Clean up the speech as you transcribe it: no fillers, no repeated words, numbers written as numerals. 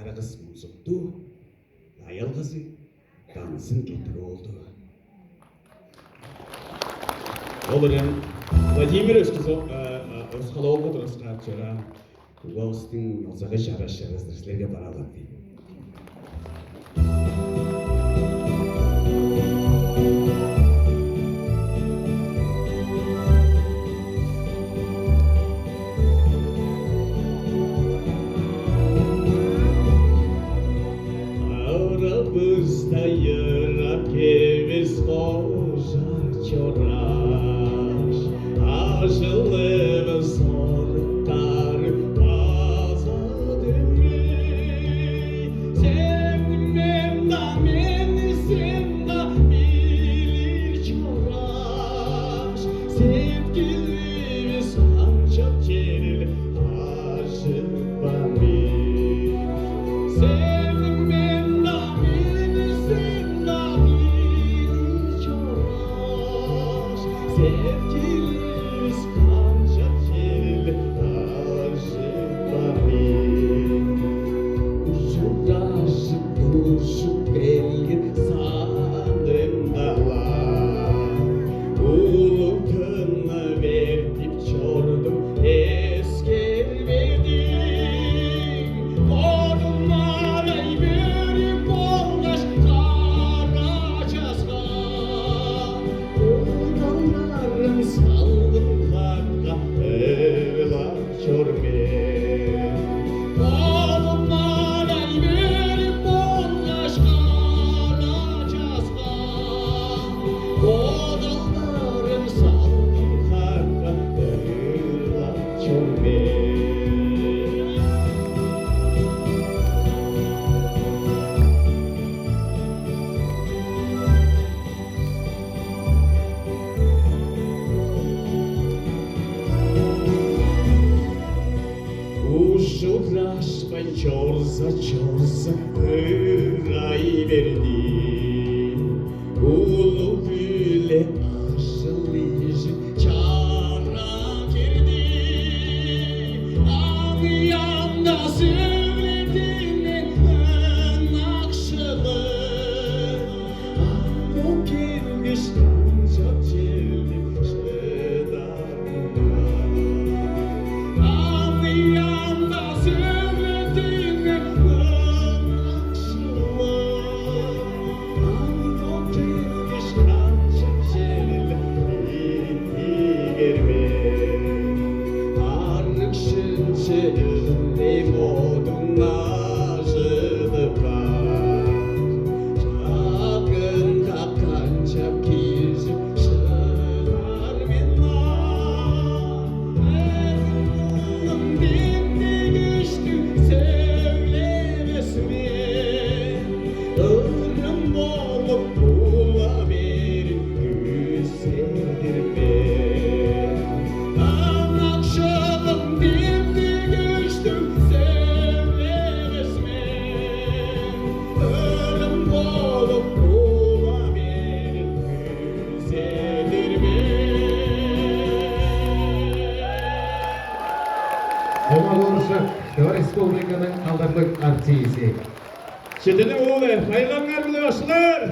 Karagız muzuktu, ayal kızı dansın getir oldu. Оларен Владимир Özkaloğlu Özkarçıra Uğuz'un ozağı şaraslarga baralar deydi. Aramızda yırak eviz koca çoraş Aşılımız zorlar azadımı Sevmem da menisim da bilir çoraş Sevgilimiz ancak geril aşık bana Sevgilimiz ancak geril aşık bana Uçuraşık kuşuk belgin sandım dağlar Ulu kınla verdim çordum esker verdim Korunmaray börük olgaş karacazga Odanlarım saldım karga evlar çormen Korunmaray börük olgaş karacazga Odanlarım saldım karga evlar çormen Uşulaşmay çorsa hıray verdi Ulu güle aşılıyıcı çara girdi Ağıyanda söylediğinin ön akşamı O gelmiş ancak geldim şedarına Ağıyanda söylediğinin ön akşamı O gelmiş ancak geldim germe Arık şınçı ünlem odun nazılıklar Çakın kakan çap kizim şılar minnar Eğrulum dindi güçtü söylemesine Ölüm olup bula verin güzeldirme Anakşalım dindi güçtü söylemesine Ölüm olup bula verin güzeldirme Omar Uruşak, Kıvar Respublika'nın aldırlık artisti. Şedeni oğlu, hayırlanlar bile başlar.